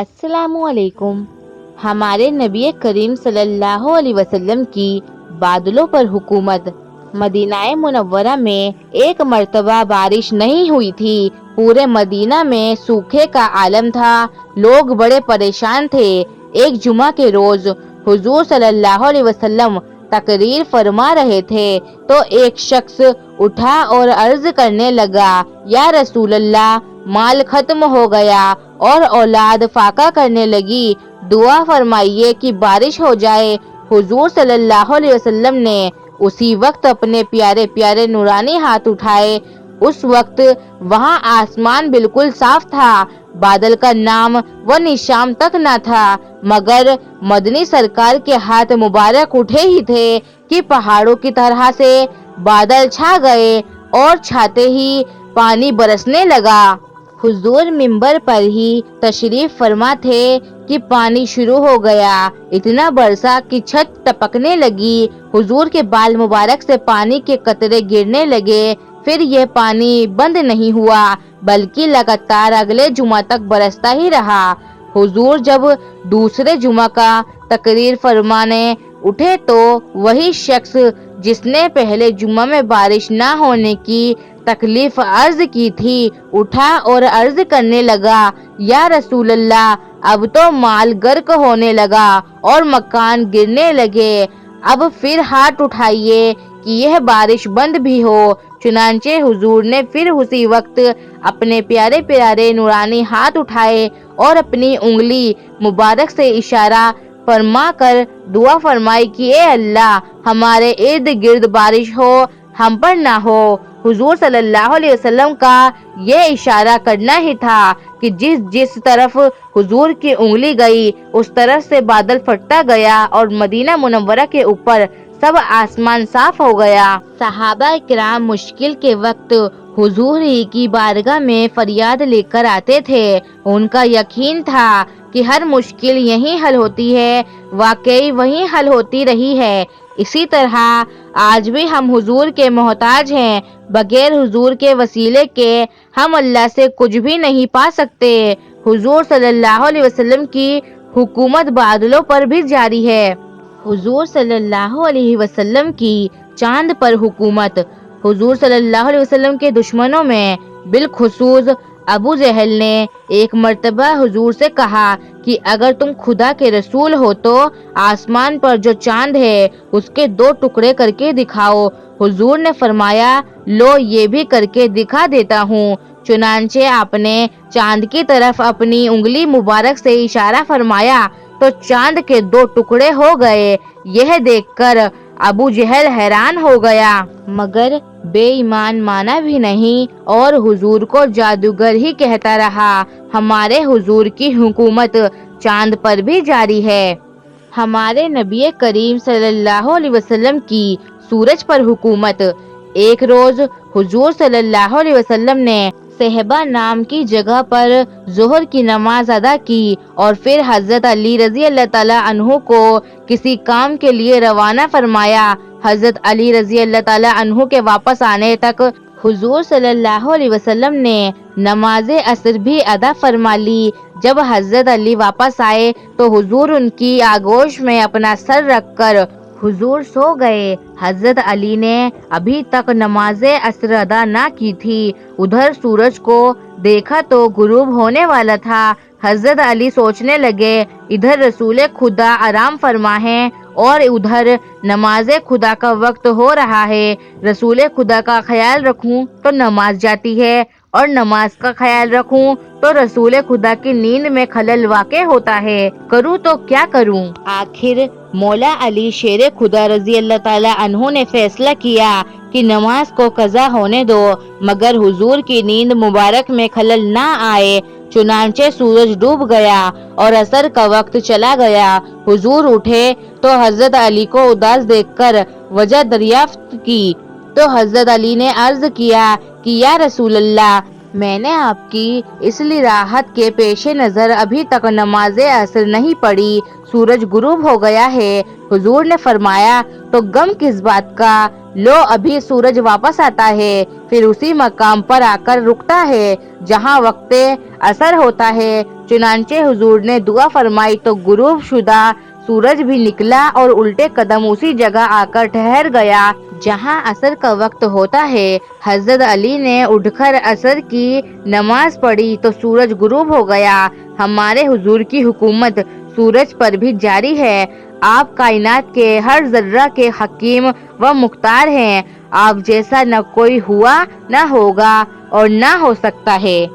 السلام علیکم۔ ہمارے نبی کریم صلی اللہ علیہ وسلم کی بادلوں پر حکومت۔ مدینہ منورہ میں ایک مرتبہ بارش نہیں ہوئی تھی۔ پورے مدینہ میں سوکھے کا عالم تھا، لوگ بڑے پریشان تھے۔ ایک جمعہ کے روز حضور صلی اللہ علیہ وسلم تقریر فرما رہے تھے تو ایک شخص اٹھا اور عرض کرنے لگا، یا رسول اللہ، مال ختم ہو گیا اور اولاد فاقہ کرنے لگی، دعا فرمائیے کہ بارش ہو جائے۔ حضور صلی اللہ علیہ وسلم نے اسی وقت اپنے پیارے پیارے نورانی ہاتھ اٹھائے۔ اس وقت وہاں آسمان بالکل صاف تھا، بادل کا نام و نشان تک نہ تھا، مگر مدنی سرکار کے ہاتھ مبارک اٹھے ہی تھے کہ پہاڑوں کی طرح سے بادل چھا گئے اور چھاتے ہی پانی برسنے لگا۔ حضور منبر پر ہی تشریف فرما تھے کہ پانی شروع ہو گیا، اتنا برسا کہ چھت ٹپکنے لگی۔ حضور کے بال مبارک سے پانی کے قطرے گرنے لگے، پھر یہ پانی بند نہیں ہوا بلکہ لگاتار اگلے جمعہ تک برستا ہی رہا۔ حضور جب دوسرے جمعہ کا تقریر فرمانے اٹھے تو وہی شخص جس نے پہلے جمعہ میں بارش نہ ہونے کی تکلیف عرض کی تھی، اٹھا اور عرض کرنے لگا، یا رسول اللہ، اب تو مال غرق ہونے لگا اور مکان گرنے لگے، اب پھر ہاتھ اٹھائیے کہ یہ بارش بند بھی ہو۔ چنانچہ حضور نے پھر اسی وقت اپنے پیارے پیارے نورانی ہاتھ اٹھائے اور اپنی انگلی مبارک سے اشارہ فرما کر دعا فرمائی کہ اے اللہ، ہمارے ارد گرد بارش ہو، ہم پر نہ ہو۔ حضور صلی اللہ علیہ وسلم کا یہ اشارہ کرنا ہی تھا کہ جس طرف حضور کی انگلی گئی اس طرف سے بادل پھٹتا گیا اور مدینہ منورہ کے اوپر سب آسمان صاف ہو گیا۔ صحابہ کرام مشکل کے وقت حضور ہی کی بارگاہ میں فریاد لے کر آتے تھے۔ ان کا یقین تھا کہ ہر مشکل یہیں حل ہوتی ہے، واقعی وہیں حل ہوتی رہی ہے۔ اسی طرح آج بھی ہم حضور کے محتاج ہیں، بغیر حضور کے وسیلے کے ہم اللہ سے کچھ بھی نہیں پا سکتے۔ حضور صلی اللہ علیہ وسلم کی حکومت بادلوں پر بھی جاری ہے۔ حضور صلی اللہ علیہ وسلم کی چاند پر حکومت۔ حضور صلی اللہ علیہ وسلم کے دشمنوں میں بالخصوص ابو جہل نے ایک مرتبہ حضور سے کہا کہ اگر تم خدا کے رسول ہو تو آسمان پر جو چاند ہے اس کے 2 ٹکڑے کر کے دکھاؤ۔ حضور نے فرمایا، لو یہ بھی کر کے دکھا دیتا ہوں۔ چنانچہ آپ نے چاند کی طرف اپنی انگلی مبارک سے اشارہ فرمایا تو چاند کے 2 ٹکڑے ہو گئے۔ یہ دیکھ کر ابو جہل حیران ہو گیا، مگر بے ایمان مانا بھی نہیں اور حضور کو جادوگر ہی کہتا رہا۔ ہمارے حضور کی حکومت چاند پر بھی جاری ہے۔ ہمارے نبی کریم صلی اللہ علیہ وسلم کی سورج پر حکومت۔ ایک روز حضور صلی اللہ علیہ وسلم نے صحبہ نام کی جگہ پر ظہر کی نماز ادا کی اور پھر حضرت علی رضی اللہ تعالی عنہ کو کسی کام کے لیے روانہ فرمایا۔ حضرت علی رضی اللہ تعالی عنہ کے واپس آنے تک حضور صلی اللہ علیہ وسلم نے نماز عصر بھی ادا فرما لی۔ جب حضرت علی واپس آئے تو حضور ان کی آغوش میں اپنا سر رکھ کر حضور سو گئے۔ حضرت علی نے ابھی تک نماز عصر ادا نہ کی تھی، ادھر سورج کو دیکھا تو غروب ہونے والا تھا۔ حضرت علی سوچنے لگے، ادھر رسول خدا آرام فرما ہے اور ادھر نماز خدا کا وقت ہو رہا ہے، رسول خدا کا خیال رکھوں تو نماز جاتی ہے اور نماز کا خیال رکھوں تو رسول خدا کی نیند میں خلل واقع ہوتا ہے، کروں تو کیا کروں؟ آخر مولا علی شیر خدا رضی اللہ تعالی عنہ نے فیصلہ کیا کہ نماز کو قضا ہونے دو مگر حضور کی نیند مبارک میں خلل نہ آئے۔ چنانچہ سورج ڈوب گیا اور عصر کا وقت چلا گیا۔ حضور اٹھے تو حضرت علی کو اداس دیکھ کر وجہ دریافت کی تو حضرت علی نے عرض کیا کہ یا رسول اللہ، میں نے آپ کی اس لیے راحت کے پیش نظر ابھی تک نماز عصر نہیں پڑھی، سورج غروب ہو گیا ہے۔ حضور نے فرمایا تو غم کس بات کا، لو ابھی سورج واپس آتا ہے، پھر اسی مقام پر آ کر رکتا ہے جہاں وقت عصر ہوتا ہے۔ چنانچہ حضور نے دعا فرمائی تو غروب شدہ سورج بھی نکلا اور الٹے قدم اسی جگہ آ کر ٹھہر گیا جہاں عصر کا وقت ہوتا ہے۔ حضرت علی نے اٹھ کر عصر کی نماز پڑھی تو سورج غروب ہو گیا۔ ہمارے حضور کی حکومت سورج پر بھی جاری ہے۔ آپ کائنات کے ہر ذرہ کے حکیم و مختار ہیں۔ آپ جیسا نہ کوئی ہوا، نہ ہوگا اور نہ ہو سکتا ہے۔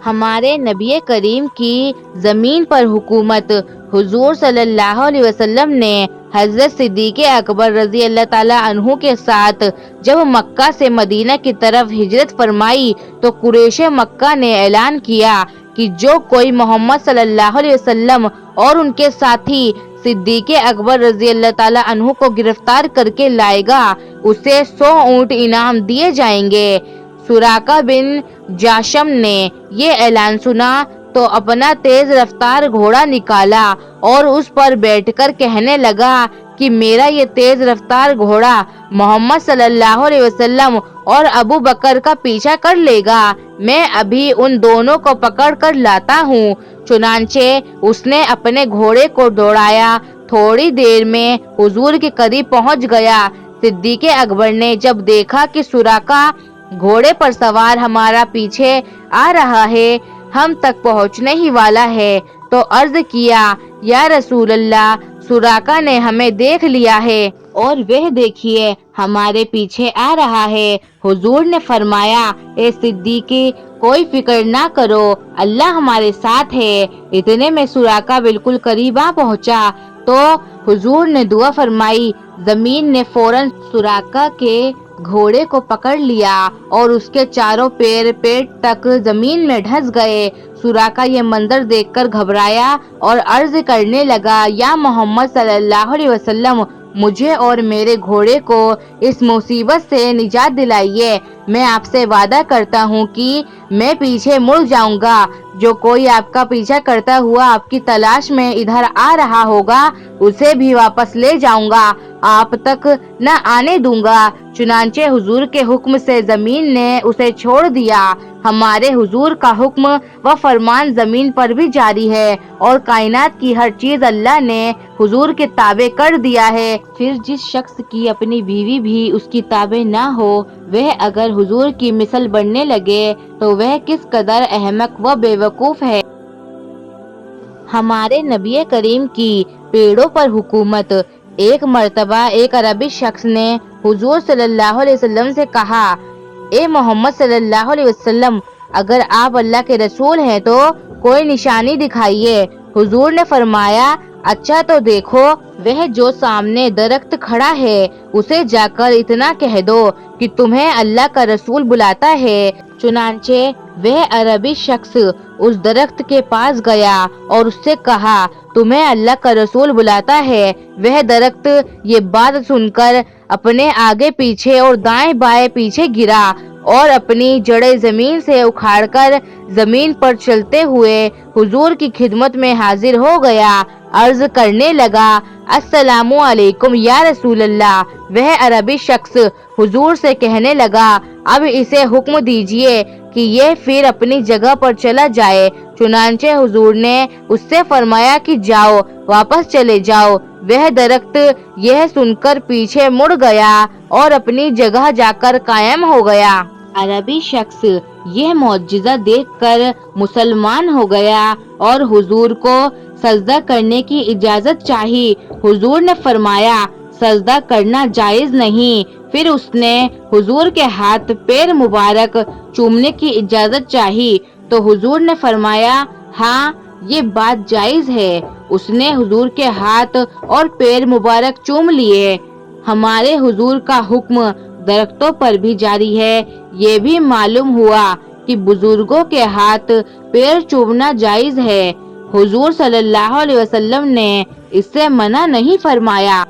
ہمارے نبی کریم کی زمین پر حکومت حضور صلی اللہ علیہ وسلم نے حضرت صدیق اکبر رضی اللہ تعالیٰ عنہ کے ساتھ جب مکہ سے مدینہ کی طرف ہجرت فرمائی تو قریش مکہ نے اعلان کیا کہ جو کوئی محمد صلی اللہ علیہ وسلم اور ان کے ساتھی صدیق اکبر رضی اللہ تعالیٰ عنہ کو گرفتار کر کے لائے گا اسے 100 اونٹ انعام دیے جائیں گے۔ سراقہ بن جاشم نے یہ اعلان سنا تو اپنا تیز رفتار گھوڑا نکالا اور اس پر بیٹھ کر کہنے لگا کہ میرا یہ تیز رفتار گھوڑا محمد صلی اللہ علیہ وسلم اور ابو بکر کا پیچھا کر لے گا، میں ابھی ان دونوں کو پکڑ کر لاتا ہوں۔ چنانچہ اس نے اپنے گھوڑے کو دوڑایا، تھوڑی دیر میں حضور کے قریب پہنچ گیا۔ صدیق اکبر نے جب دیکھا کہ سراقہ گھوڑے پر سوار ہمارا پیچھے آ رہا ہے، ہم تک پہنچنے ہی والا ہے، تو عرض کیا یا رسول اللہ، سراقہ نے ہمیں دیکھ لیا ہے اور وہ دیکھیے ہمارے پیچھے آ رہا ہے۔ حضور نے فرمایا اے صدیقی، کوئی فکر نہ کرو، اللہ ہمارے ساتھ ہے۔ اتنے میں سراقہ بالکل قریب آ پہنچا تو حضور نے دعا فرمائی، زمین نے فوراً سراقہ کے گھوڑے کو پکڑ لیا اور اس کے چاروں پیر پیٹ تک زمین میں دھس گئے۔ سراقہ یہ منظر دیکھ کر گھبرایا اور عرض کرنے لگا یا محمد صلی اللہ علیہ وسلم، مجھے اور میرے گھوڑے کو اس مصیبت سے نجات دلائیے، میں آپ سے وعدہ کرتا ہوں کہ میں پیچھے مڑ جاؤں گا، جو کوئی آپ کا پیچھا کرتا ہوا آپ کی تلاش میں ادھر آ رہا ہوگا اسے بھی واپس لے جاؤں گا، آپ تک نہ آنے دوں گا۔ چنانچہ حضور کے حکم سے زمین نے اسے چھوڑ دیا۔ ہمارے حضور کا حکم و فرمان زمین پر بھی جاری ہے اور کائنات کی ہر چیز اللہ نے حضور کے تابع کر دیا ہے۔ پھر جس شخص کی اپنی بیوی بھی اس کی تابع نہ ہو، وہ اگر حضور کی مثل بننے لگے تو وہ کس قدر احمق و بے وقوف ہے۔ ہمارے نبی کریم کی پیڑوں پر حکومت۔ ایک مرتبہ ایک عربی شخص نے حضور صلی اللہ علیہ وسلم سے کہا، اے محمد صلی اللہ علیہ وسلم، اگر آپ اللہ کے رسول ہیں تو کوئی نشانی دکھائیے۔ حضور نے فرمایا، اچھا تو دیکھو، وہ جو سامنے درخت کھڑا ہے اسے جا کر اتنا کہہ دو کہ تمہیں اللہ کا رسول بلاتا ہے۔ چنانچہ وہ عربی شخص اس درخت کے پاس گیا اور اس سے کہا، تمہیں اللہ کا رسول بلاتا ہے۔ وہ درخت یہ بات سن کر اپنے آگے پیچھے اور دائیں بائیں پیچھے گرا اور اپنی جڑیں زمین سے اکھاڑ کر زمین پر چلتے ہوئے حضور کی خدمت میں حاضر ہو گیا۔ عرض کرنے لگا، السلام علیکم یا رسول اللہ۔ وہ عربی شخص حضور سے کہنے لگا، اب اسے حکم دیجئے کہ یہ پھر اپنی جگہ پر چلا جائے۔ چنانچہ حضور نے اس سے فرمایا کہ جاؤ، واپس چلے جاؤ۔ وہ درخت یہ سن کر پیچھے مڑ گیا اور اپنی جگہ جا کر قائم ہو گیا۔ عربی شخص یہ معجزہ دیکھ کر مسلمان ہو گیا اور حضور کو سجدہ کرنے کی اجازت چاہی۔ حضور نے فرمایا، سجدہ کرنا جائز نہیں۔ پھر اس نے حضور کے ہاتھ پیر مبارک چومنے کی اجازت چاہی تو حضور نے فرمایا، ہاں یہ بات جائز ہے۔ اس نے حضور کے ہاتھ اور پیر مبارک چوم لیے۔ ہمارے حضور کا حکم درختوں پر بھی جاری ہے۔ یہ بھی معلوم ہوا کہ بزرگوں کے ہاتھ پیر چومنا جائز ہے۔ حضور صلی اللہ علیہ وسلم نے اس سے منع نہیں فرمایا۔